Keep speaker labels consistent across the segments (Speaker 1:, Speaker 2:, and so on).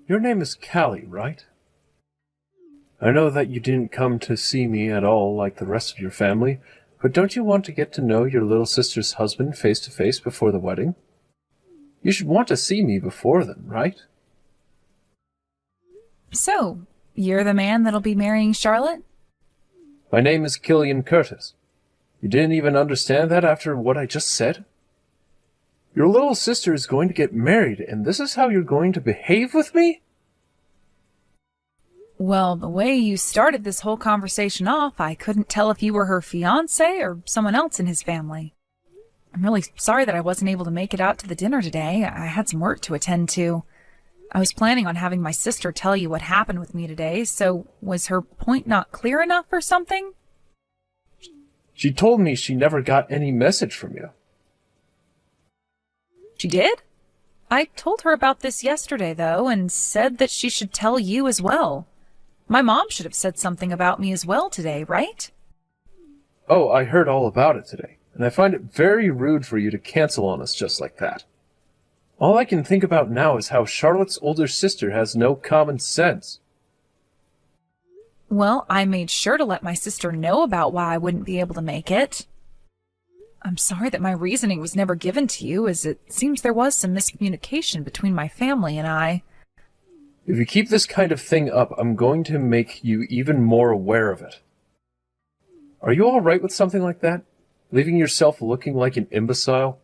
Speaker 1: Your name is Callie, right? I know that you didn't come to see me at all like the rest of your family, but don't you want to get to know your little sister's husband face to face before the wedding? You should want to see me before then, right?
Speaker 2: So, you're the man that'll be marrying Charlotte?
Speaker 1: My name is Killian Curtis. You didn't even understand that after what I just said? Your little sister is going to get married, and this is how you're going to behave with me?
Speaker 2: Well, the way you started this whole conversation off, I couldn't tell if you were her fiancé or someone else in his family. I'm really sorry that I wasn't able to make it out to the dinner today. I had some work to attend to. I was planning on having my sister tell you what happened with me today, so was her point not clear enough or something?
Speaker 1: She told me she never got any message from you.
Speaker 2: She did? I told her about this yesterday, though, and said that she should tell you as well. My mom should have said something about me as well today, right?
Speaker 1: Oh, I heard all about it today, and I find it very rude for you to cancel on us just like that. All I can think about now is how Charlotte's older sister has no common sense.
Speaker 2: Well, I made sure to let my sister know about why I wouldn't be able to make it. I'm sorry that my reasoning was never given to you, as it seems there was some miscommunication between my family and I.
Speaker 1: If you keep this kind of thing up, I'm going to make you even more aware of it. Are you all right with something like that? Leaving yourself looking like an imbecile?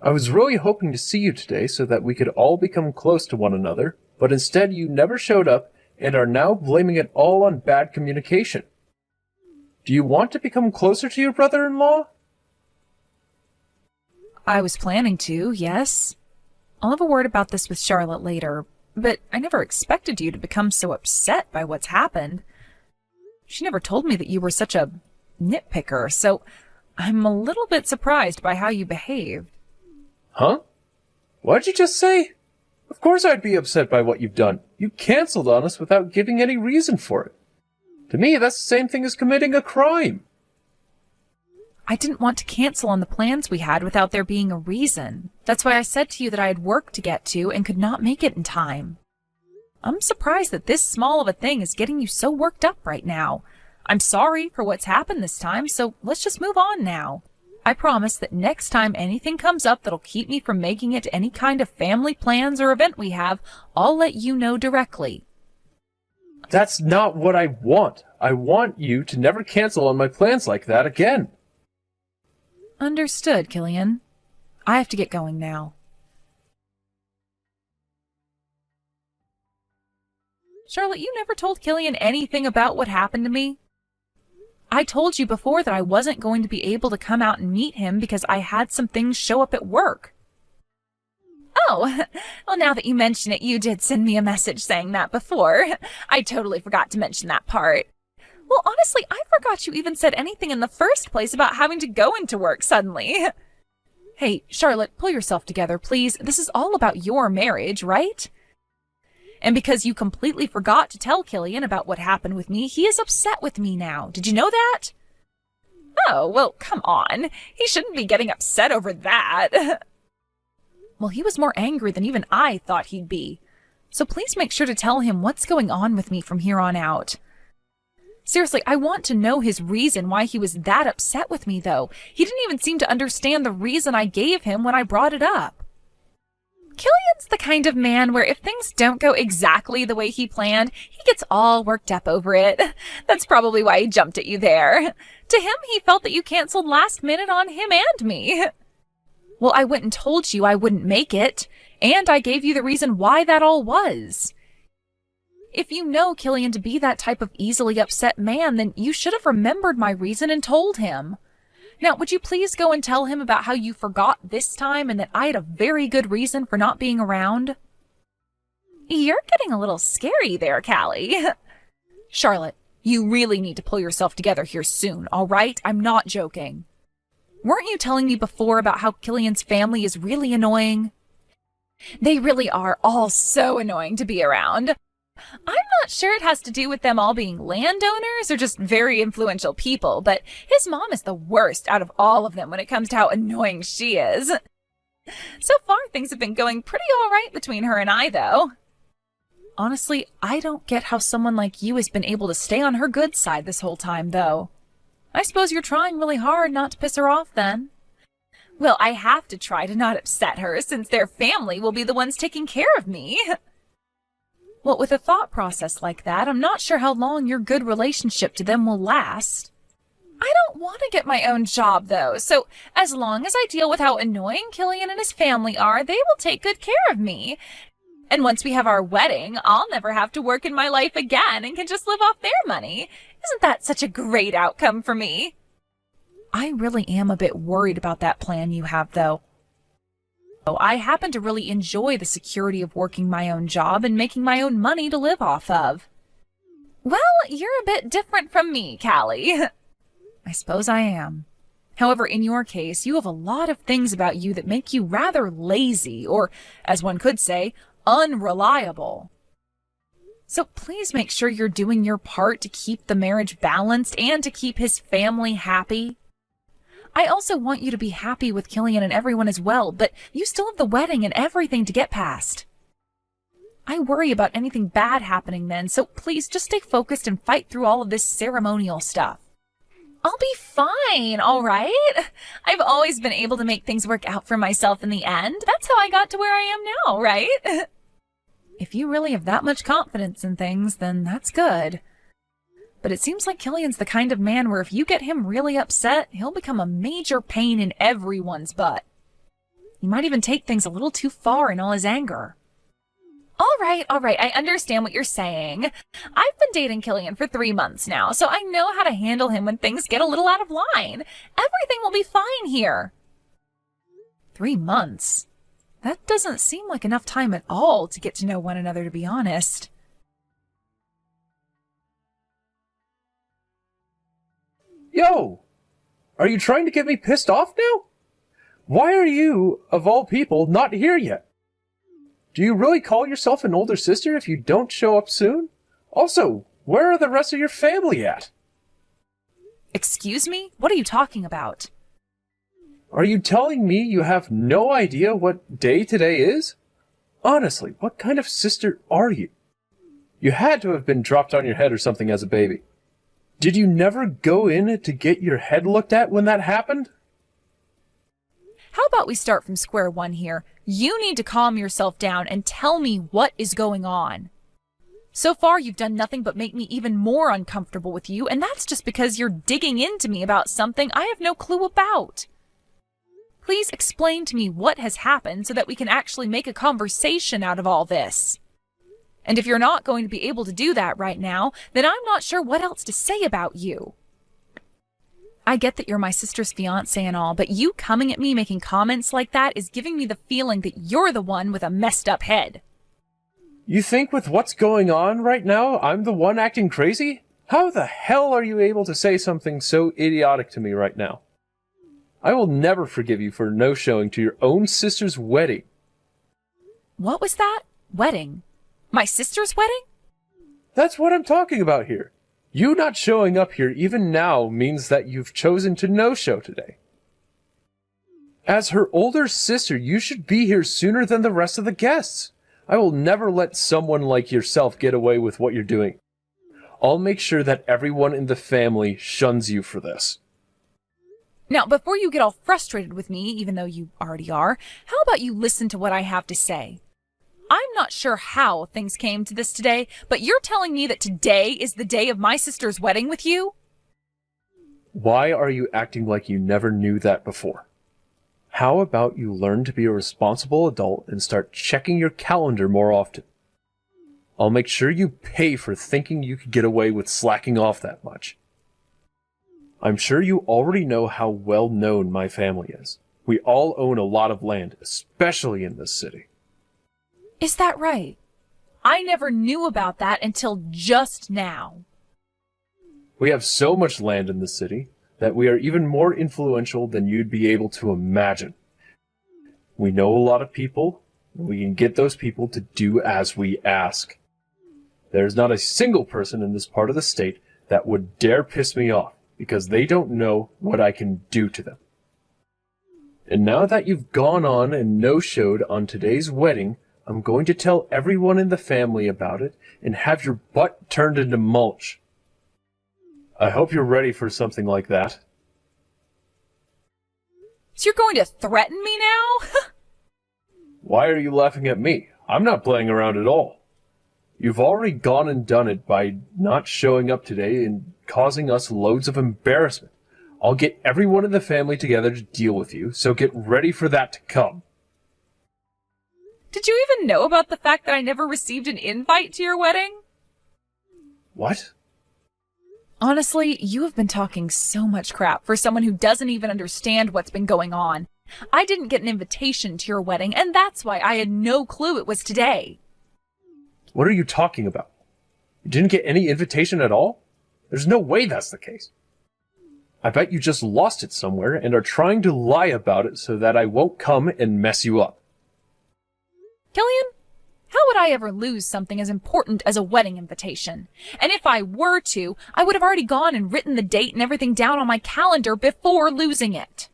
Speaker 1: I was really hoping to see you today so that we could all become close to one another, but instead you never showed up and are now blaming it all on bad communication. Do you want to become closer to your brother-in-law?
Speaker 2: I was planning to, yes. I'll have a word about this with Charlotte later, but I never expected you to become so upset by what's happened. She never told me that you were such a nitpicker, so I'm a little bit surprised by how you behaved.
Speaker 1: Huh? What'd you just say? Of course I'd be upset by what you've done. You canceled on us without giving any reason for it. To me, that's the same thing as committing a crime.
Speaker 2: I didn't want to cancel on the plans we had without there being a reason. That's why I said to you that I had work to get to and could not make it in time. I'm surprised that this small of a thing is getting you so worked up right now. I'm sorry for what's happened this time, so let's just move on now. I promise that next time anything comes up that'll keep me from making it to any kind of family plans or event we have, I'll let you know directly.
Speaker 1: That's not what I want. I want you to never cancel on my plans like that again.
Speaker 2: Understood, Killian. I have to get going now. Charlotte, you never told Killian anything about what happened to me. I told you before that I wasn't going to be able to come out and meet him because I had some things show up at work. Oh, well, now that you mention it, you did send me a message saying that before. I totally forgot to mention that part. Well, honestly, I forgot you even said anything in the first place about having to go into work suddenly. Hey, Charlotte, pull yourself together, please. This is all about your marriage, right? And because you completely forgot to tell Killian about what happened with me, he is upset with me now. Did you know that? Oh, well, come on. He shouldn't be getting upset over that. Well, he was more angry than even I thought he'd be. So please make sure to tell him what's going on with me from here on out. Seriously, I want to know his reason why he was that upset with me, though. He didn't even seem to understand the reason I gave him when I brought it up. Killian's the kind of man where if things don't go exactly the way he planned, he gets all worked up over it. That's probably why he jumped at you there. To him, he felt that you canceled last minute on him and me. Well, I went and told you I wouldn't make it, and I gave you the reason why that all was. If you know Killian to be that type of easily upset man, then you should have remembered my reason and told him. Now, would you please go and tell him about how you forgot this time and that I had a very good reason for not being around? You're getting a little scary there, Callie. Charlotte, you really need to pull yourself together here soon, all right? I'm not joking. Weren't you telling me before about how Killian's family is really annoying? They really are all so annoying to be around. I'm not sure it has to do with them all being landowners or just very influential people, but his mom is the worst out of all of them when it comes to how annoying she is. So far, things have been going pretty all right between her and I, though. Honestly, I don't get how someone like you has been able to stay on her good side this whole time, though. I suppose you're trying really hard not to piss her off, then. Well, I have to try to not upset her, since their family will be the ones taking care of me. Well, with a thought process like that, I'm not sure how long your good relationship to them will last. I don't want to get my own job, though, so as long as I deal with how annoying Killian and his family are, they will take good care of me. And once we have our wedding, I'll never have to work in my life again and can just live off their money. Isn't that such a great outcome for me? I really am a bit worried about that plan you have, though. I happen to really enjoy the security of working my own job and making my own money to live off of. Well, you're a bit different from me, Callie. I suppose I am. However, in your case, you have a lot of things about you that make you rather lazy, or, as one could say, unreliable. So please make sure you're doing your part to keep the marriage balanced and to keep his family happy. I also want you to be happy with Killian and everyone as well, but you still have the wedding and everything to get past. I worry about anything bad happening then, so please just stay focused and fight through all of this ceremonial stuff. I'll be fine, all right? I've always been able to make things work out for myself in the end. That's how I got to where I am now, right? If you really have that much confidence in things, then that's good. But it seems like Killian's the kind of man where if you get him really upset, he'll become a major pain in everyone's butt. He might even take things a little too far in all his anger. All right, I understand what you're saying. I've been dating Killian for 3 months now, so I know how to handle him when things get a little out of line. Everything will be fine here. 3 months? That doesn't seem like enough time at all to get to know one another, to be honest.
Speaker 1: Yo! Are you trying to get me pissed off now? Why are you, of all people, not here yet? Do you really call yourself an older sister if you don't show up soon? Also, where are the rest of your family at?
Speaker 2: Excuse me? What are you talking about?
Speaker 1: Are you telling me you have no idea what day today is? Honestly, what kind of sister are you? You had to have been dropped on your head or something as a baby. Did you never go in to get your head looked at when that happened?
Speaker 2: How about we start from square one here? You need to calm yourself down and tell me what is going on. So far, you've done nothing but make me even more uncomfortable with you, and that's just because you're digging into me about something I have no clue about. Please explain to me what has happened so that we can actually make a conversation out of all this. And if you're not going to be able to do that right now, then I'm not sure what else to say about you. I get that you're my sister's fiancé and all, but you coming at me making comments like that is giving me the feeling that you're the one with a messed up head.
Speaker 1: You think with what's going on right now, I'm the one acting crazy? How the hell are you able to say something so idiotic to me right now? I will never forgive you for no-showing to your own sister's wedding.
Speaker 2: What was that? Wedding? My sister's wedding?
Speaker 1: That's what I'm talking about here. You not showing up here even now means that you've chosen to no-show today. As her older sister, you should be here sooner than the rest of the guests. I will never let someone like yourself get away with what you're doing. I'll make sure that everyone in the family shuns you for this.
Speaker 2: Now, before you get all frustrated with me, even though you already are, how about you listen to what I have to say? I'm not sure how things came to this today, but you're telling me that today is the day of my sister's wedding with you?
Speaker 1: Why are you acting like you never knew that before? How about you learn to be a responsible adult and start checking your calendar more often? I'll make sure you pay for thinking you could get away with slacking off that much. I'm sure you already know how well known my family is. We all own a lot of land, especially in this city.
Speaker 2: Is that right? I never knew about that until just now.
Speaker 1: We have so much land in the city that we are even more influential than you'd be able to imagine. We know a lot of people, and we can get those people to do as we ask. There's not a single person in this part of the state that would dare piss me off because they don't know what I can do to them. And now that you've gone on and no-showed on today's wedding, I'm going to tell everyone in the family about it and have your butt turned into mulch. I hope you're ready for something like that.
Speaker 2: So you're going to threaten me now?
Speaker 1: Why are you laughing at me? I'm not playing around at all. You've already gone and done it by not showing up today and causing us loads of embarrassment. I'll get everyone in the family together to deal with you, so get ready for that to come.
Speaker 2: Did you even know about the fact that I never received an invite to your wedding?
Speaker 1: What?
Speaker 2: Honestly, you have been talking so much crap for someone who doesn't even understand what's been going on. I didn't get an invitation to your wedding, and that's why I had no clue it was today.
Speaker 1: What are you talking about? You didn't get any invitation at all? There's no way that's the case. I bet you just lost it somewhere and are trying to lie about it so that I won't come and mess you up.
Speaker 2: Killian, how would I ever lose something as important as a wedding invitation? And if I were to, I would have already gone and written the date and everything down on my calendar before losing it.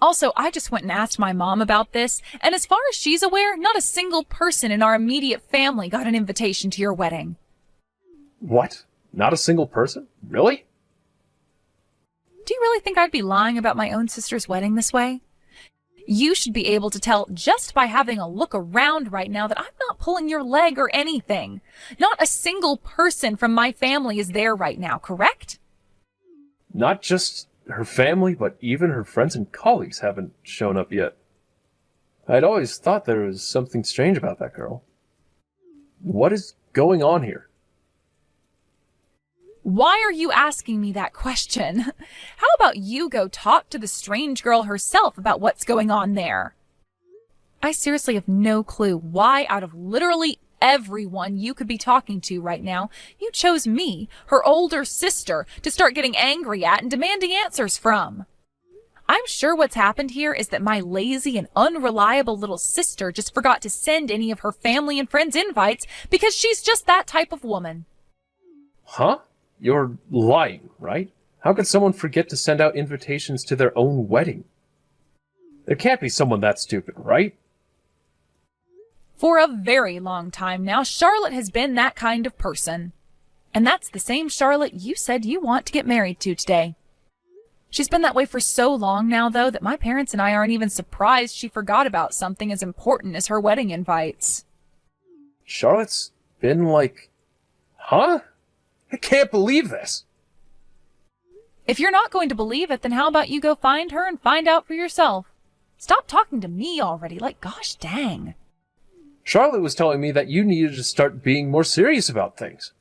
Speaker 2: Also, I just went and asked my mom about this, and as far as she's aware, not a single person in our immediate family got an invitation to your wedding.
Speaker 1: What? Not a single person? Really?
Speaker 2: Do you really think I'd be lying about my own sister's wedding this way? You should be able to tell just by having a look around right now that I'm not pulling your leg or anything. Not a single person from my family is there right now, correct?
Speaker 1: Not just her family, but even her friends and colleagues haven't shown up yet. I'd always thought there was something strange about that girl. What is going on here?
Speaker 2: Why are you asking me that question? How about you go talk to the strange girl herself about what's going on there? I seriously have no clue why out of literally everyone you could be talking to right now, you chose me, her older sister, to start getting angry at and demanding answers from. I'm sure what's happened here is that my lazy and unreliable little sister just forgot to send any of her family and friends invites because she's just that type of woman.
Speaker 1: Huh? You're lying, right? How could someone forget to send out invitations to their own wedding? There can't be someone that stupid, right?
Speaker 2: For a very long time now, Charlotte has been that kind of person. And that's the same Charlotte you said you want to get married to today. She's been that way for so long now, though, that my parents and I aren't even surprised she forgot about something as important as her wedding invites.
Speaker 1: Charlotte's been like... Huh? I can't believe this.
Speaker 2: If you're not going to believe it, then how about you go find her and find out for yourself? Stop talking to me already, like gosh dang.
Speaker 1: Charlotte was telling me that you needed to start being more serious about things.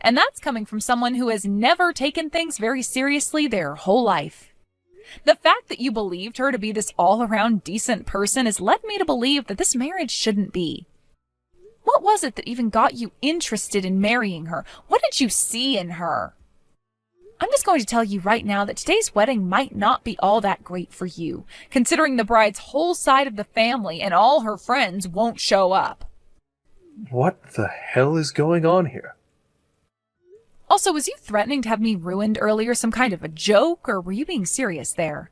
Speaker 2: And that's coming from someone who has never taken things very seriously their whole life. The fact that you believed her to be this all-around decent person has led me to believe that this marriage shouldn't be. What was it that even got you interested in marrying her? What did you see in her? I'm just going to tell you right now that today's wedding might not be all that great for you, considering the bride's whole side of the family and all her friends won't show up.
Speaker 1: What the hell is going on here?
Speaker 2: Also, was you threatening to have me ruined earlier some kind of a joke, or were you being serious there?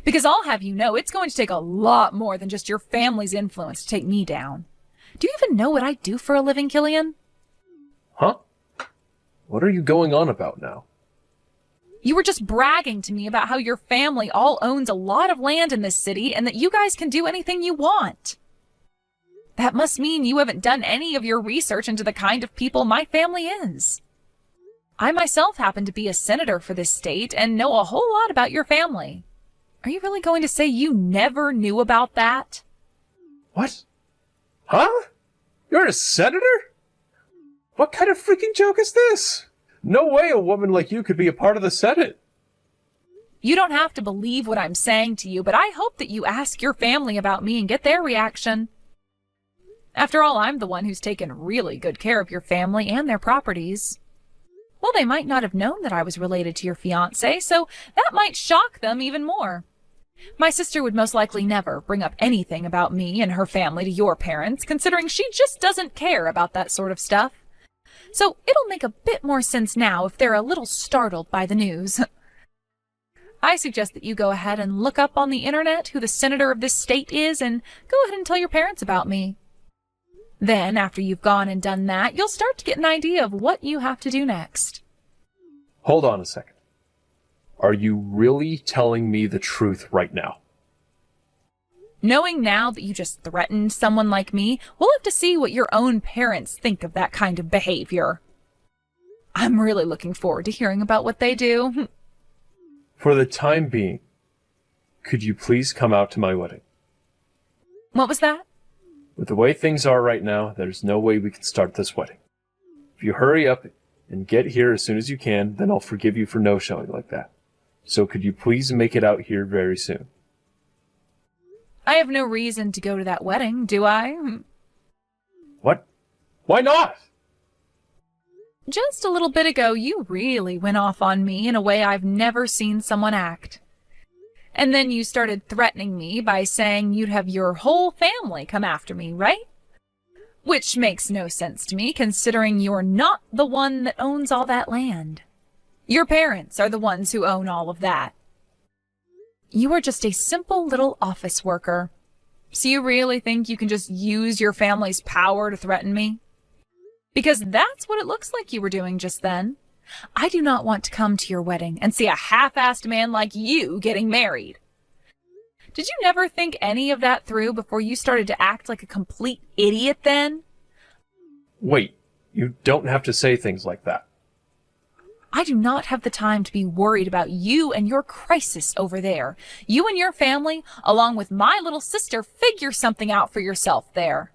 Speaker 2: Because I'll have you know it's going to take a lot more than just your family's influence to take me down. Do you even know what I do for a living, Killian?
Speaker 1: Huh? What are you going on about now?
Speaker 2: You were just bragging to me about how your family all owns a lot of land in this city and that you guys can do anything you want. That must mean you haven't done any of your research into the kind of people my family is. I myself happen to be a senator for this state and know a whole lot about your family. Are you really going to say you never knew about that?
Speaker 1: What? Huh? You're a senator? What kind of freaking joke is this? No way a woman like you could be a part of the Senate.
Speaker 2: You don't have to believe what I'm saying to you, but I hope that you ask your family about me and get their reaction. After all, I'm the one who's taken really good care of your family and their properties. Well, they might not have known that I was related to your fiancé, so that might shock them even more. My sister would most likely never bring up anything about me and her family to your parents, considering she just doesn't care about that sort of stuff. So it'll make a bit more sense now if they're a little startled by the news. I suggest that you go ahead and look up on the internet who the senator of this state is and go ahead and tell your parents about me. Then, after you've gone and done that, you'll start to get an idea of what you have to do next.
Speaker 1: Hold on a second. Are you really telling me the truth right now?
Speaker 2: Knowing now that you just threatened someone like me, we'll have to see what your own parents think of that kind of behavior. I'm really looking forward to hearing about what they do.
Speaker 1: For the time being, could you please come out to my wedding?
Speaker 2: What was that?
Speaker 1: With the way things are right now, there's no way we can start this wedding. If you hurry up and get here as soon as you can, then I'll forgive you for no-showing like that. So could you please make it out here very soon?
Speaker 2: I have no reason to go to that wedding, do I?
Speaker 1: What? Why not?
Speaker 2: Just a little bit ago, you really went off on me in a way I've never seen someone act. And then you started threatening me by saying you'd have your whole family come after me, right? Which makes no sense to me, considering you're not the one that owns all that land. Your parents are the ones who own all of that. You are just a simple little office worker. So you really think you can just use your family's power to threaten me? Because that's what it looks like you were doing just then. I do not want to come to your wedding and see a half-assed man like you getting married. Did you never think any of that through before you started to act like a complete idiot then?
Speaker 1: Wait, you don't have to say things like that.
Speaker 2: I do not have the time to be worried about you and your crisis over there. You and your family, along with my little sister, figure something out for yourself there.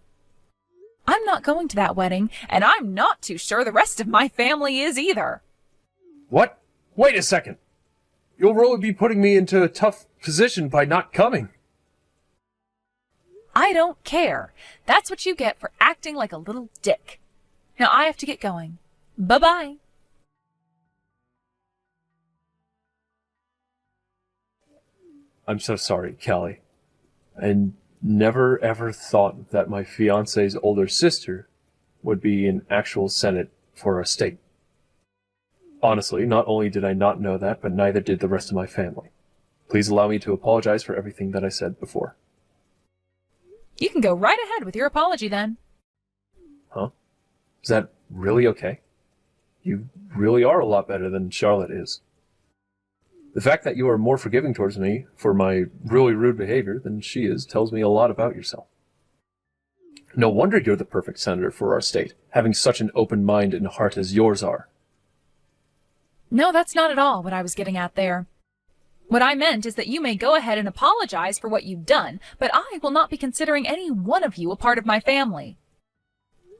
Speaker 2: I'm not going to that wedding, and I'm not too sure the rest of my family is either.
Speaker 1: What? Wait a second. You'll really be putting me into a tough position by not coming.
Speaker 2: I don't care. That's what you get for acting like a little dick. Now I have to get going. Bye-bye.
Speaker 1: I'm so sorry, Kelly. I never ever thought that my fiance's older sister would be in actual Senate for our state. Honestly, not only did I not know that, but neither did the rest of my family. Please allow me to apologize for everything that I said before.
Speaker 2: You can go right ahead with your apology then.
Speaker 1: Huh? Is that really okay? You really are a lot better than Charlotte is. The fact that you are more forgiving towards me for my really rude behavior than she is tells me a lot about yourself. No wonder you're the perfect senator for our state, having such an open mind and heart as yours are.
Speaker 2: No, that's not at all what I was getting at there. What I meant is that you may go ahead and apologize for what you've done, but I will not be considering any one of you a part of my family.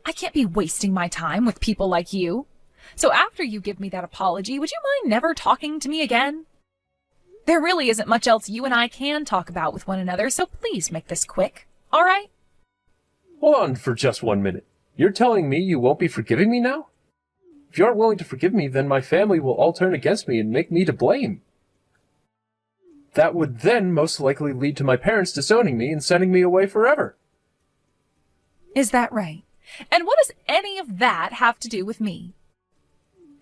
Speaker 2: I can't be wasting my time with people like you. So after you give me that apology, would you mind never talking to me again? There really isn't much else you and I can talk about with one another, so please make this quick, all right?
Speaker 1: Hold on for just 1 minute. You're telling me you won't be forgiving me now? If you aren't willing to forgive me, then my family will all turn against me and make me to blame. That would then most likely lead to my parents disowning me and sending me away forever.
Speaker 2: Is that right? And what does any of that have to do with me?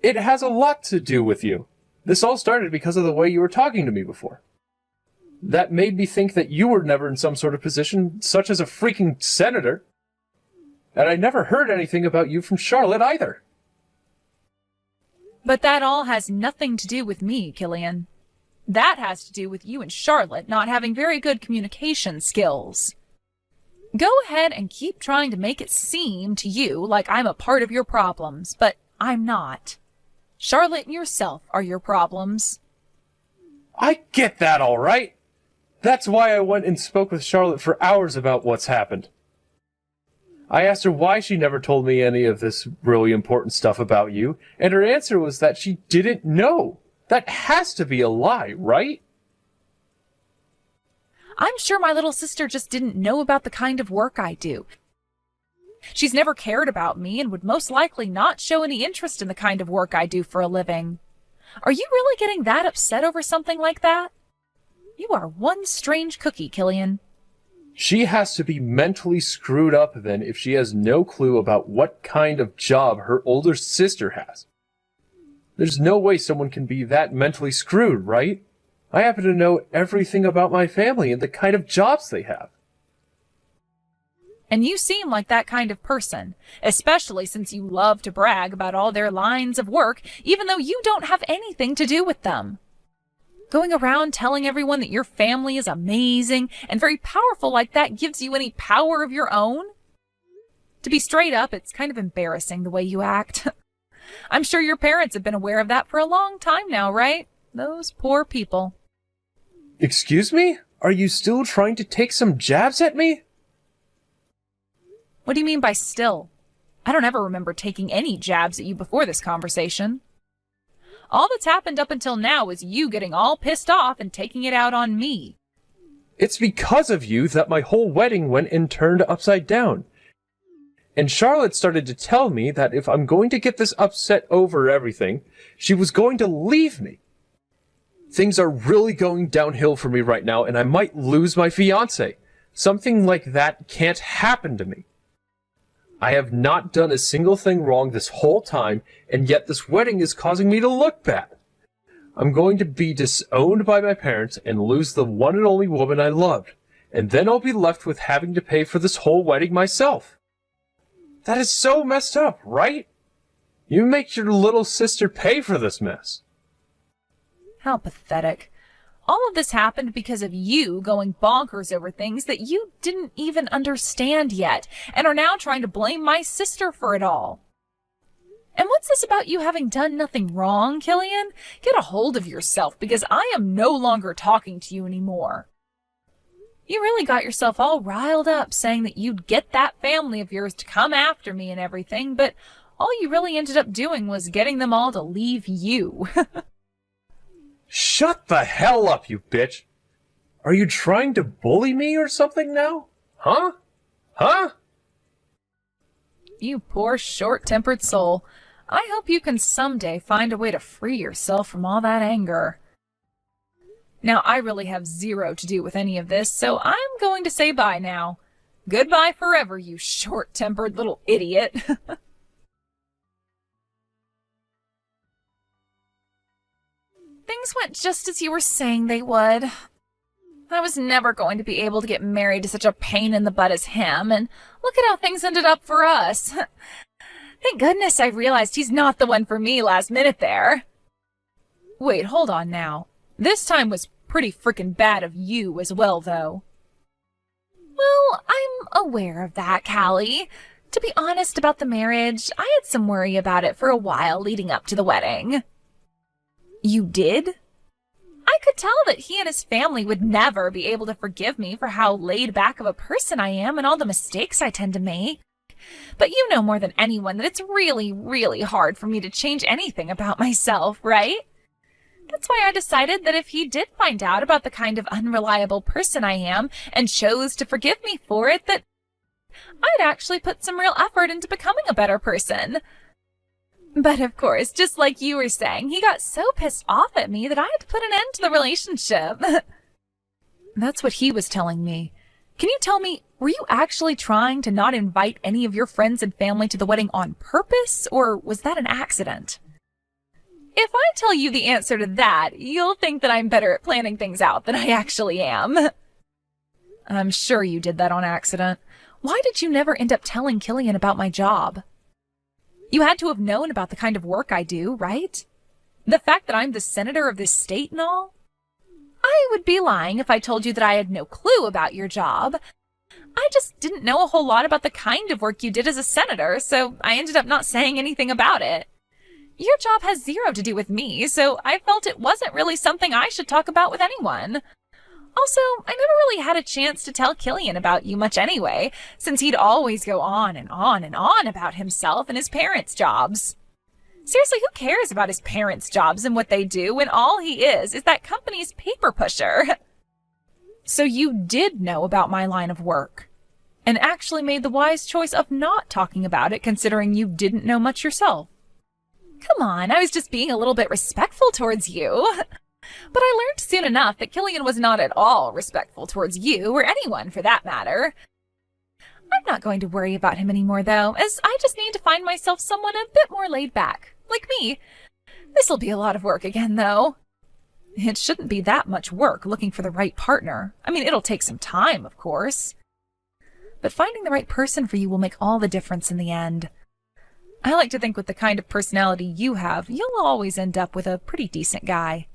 Speaker 1: It has a lot to do with you. This all started because of the way you were talking to me before. That made me think that you were never in some sort of position, such as a freaking senator. And I never heard anything about you from Charlotte either.
Speaker 2: But that all has nothing to do with me, Killian. That has to do with you and Charlotte not having very good communication skills. Go ahead and keep trying to make it seem to you like I'm a part of your problems, but I'm not. Charlotte and yourself are your problems.
Speaker 1: I get that, all right. That's why I went and spoke with Charlotte for hours about what's happened. I asked her why she never told me any of this really important stuff about you, and her answer was that she didn't know. That has to be a lie, right?
Speaker 2: I'm sure my little sister just didn't know about the kind of work I do. She's never cared about me and would most likely not show any interest in the kind of work I do for a living. Are you really getting that upset over something like that? You are one strange cookie, Killian.
Speaker 1: She has to be mentally screwed up then if she has no clue about what kind of job her older sister has. There's no way someone can be that mentally screwed, right? I happen to know everything about my family and the kind of jobs they have.
Speaker 2: And you seem like that kind of person, especially since you love to brag about all their lines of work, even though you don't have anything to do with them. Going around telling everyone that your family is amazing and very powerful like that gives you any power of your own? To be straight up, it's kind of embarrassing the way you act. I'm sure your parents have been aware of that for a long time now, right? Those poor people.
Speaker 1: Excuse me? Are you still trying to take some jabs at me?
Speaker 2: What do you mean by still? I don't ever remember taking any jabs at you before this conversation. All that's happened up until now is you getting all pissed off and taking it out on me.
Speaker 1: It's because of you that my whole wedding went and turned upside down. And Charlotte started to tell me that if I'm going to get this upset over everything, she was going to leave me. Things are really going downhill for me right now, and I might lose my fiancé. Something like that can't happen to me. I have not done a single thing wrong this whole time, and yet this wedding is causing me to look bad. I'm going to be disowned by my parents and lose the one and only woman I loved, and then I'll be left with having to pay for this whole wedding myself. That is so messed up, right? You make your little sister pay for this mess.
Speaker 2: How pathetic. All of this happened because of you going bonkers over things that you didn't even understand yet, and are now trying to blame my sister for it all. And what's this about you having done nothing wrong, Killian? Get a hold of yourself, because I am no longer talking to you anymore. You really got yourself all riled up saying that you'd get that family of yours to come after me and everything, but all you really ended up doing was getting them all to leave you.
Speaker 1: Shut the hell up, you bitch! Are you trying to bully me or something now? Huh? Huh?
Speaker 2: You poor short-tempered soul. I hope you can someday find a way to free yourself from all that anger. Now, I really have zero to do with any of this, so I'm going to say bye now. Goodbye forever, you short-tempered little idiot. Things went just as you were saying they would. I was never going to be able to get married to such a pain in the butt as him, and look at how things ended up for us. Thank goodness I realized he's not the one for me last minute there. Wait, hold on now. This time was pretty frickin' bad of you as well, though. Well, I'm aware of that, Callie. To be honest about the marriage, I had some worry about it for a while leading up to the wedding. You did? I could tell that he and his family would never be able to forgive me for how laid back of a person I am and all the mistakes I tend to make. But you know more than anyone that it's really, really hard for me to change anything about myself, right? That's why I decided that if he did find out about the kind of unreliable person I am and chose to forgive me for it, that I'd actually put some real effort into becoming a better person. But of course, just like you were saying, he got so pissed off at me that I had to put an end to the relationship. That's what he was telling me. Can you tell me, were you actually trying to not invite any of your friends and family to the wedding on purpose, or was that an accident? If I tell you the answer to that, you'll think that I'm better at planning things out than I actually am. I'm sure you did that on accident. Why did you never end up telling Killian about my job? You had to have known about the kind of work I do, right? The fact that I'm the senator of this state and all? I would be lying if I told you that I had no clue about your job. I just didn't know a whole lot about the kind of work you did as a senator, so I ended up not saying anything about it. Your job has zero to do with me, so I felt it wasn't really something I should talk about with anyone. Also, I never really had a chance to tell Killian about you much anyway, since he'd always go on and on and on about himself and his parents' jobs. Seriously, who cares about his parents' jobs and what they do when all he is that company's paper pusher? So you did know about my line of work, and actually made the wise choice of not talking about it considering you didn't know much yourself. Come on, I was just being a little bit respectful towards you. But I learned soon enough that Killian was not at all respectful towards you, or anyone for that matter. I'm not going to worry about him anymore, though, as I just need to find myself someone a bit more laid back, like me. This'll be a lot of work again, though. It shouldn't be that much work looking for the right partner. I mean, it'll take some time, of course. But finding the right person for you will make all the difference in the end. I like to think with the kind of personality you have, you'll always end up with a pretty decent guy.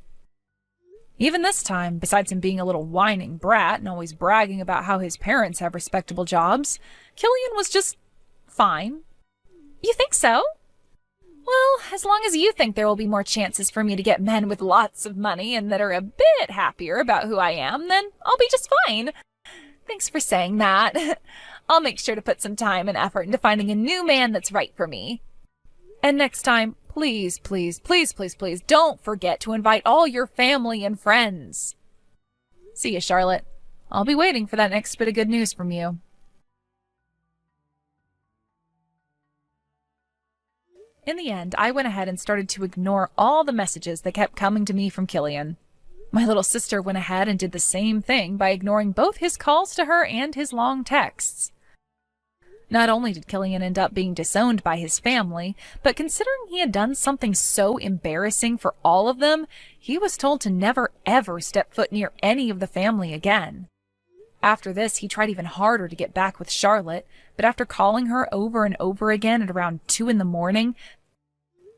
Speaker 2: Even this time, besides him being a little whining brat and always bragging about how his parents have respectable jobs, Killian was just fine. You think so? Well, as long as you think there will be more chances for me to get men with lots of money and that are a bit happier about who I am, then I'll be just fine. Thanks for saying that. I'll make sure to put some time and effort into finding a new man that's right for me. And next time, please, please, please, please, please, don't forget to invite all your family and friends. See you, Charlotte. I'll be waiting for that next bit of good news from you. In the end, I went ahead and started to ignore all the messages that kept coming to me from Killian. My little sister went ahead and did the same thing by ignoring both his calls to her and his long texts. Not only did Killian end up being disowned by his family, but considering he had done something so embarrassing for all of them, he was told to never ever step foot near any of the family again. After this, he tried even harder to get back with Charlotte, but after calling her over and over again at around 2 a.m,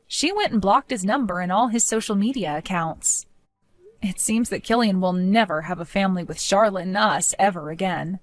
Speaker 2: she went and blocked his number and all his social media accounts. It seems that Killian will never have a family with Charlotte and us ever again.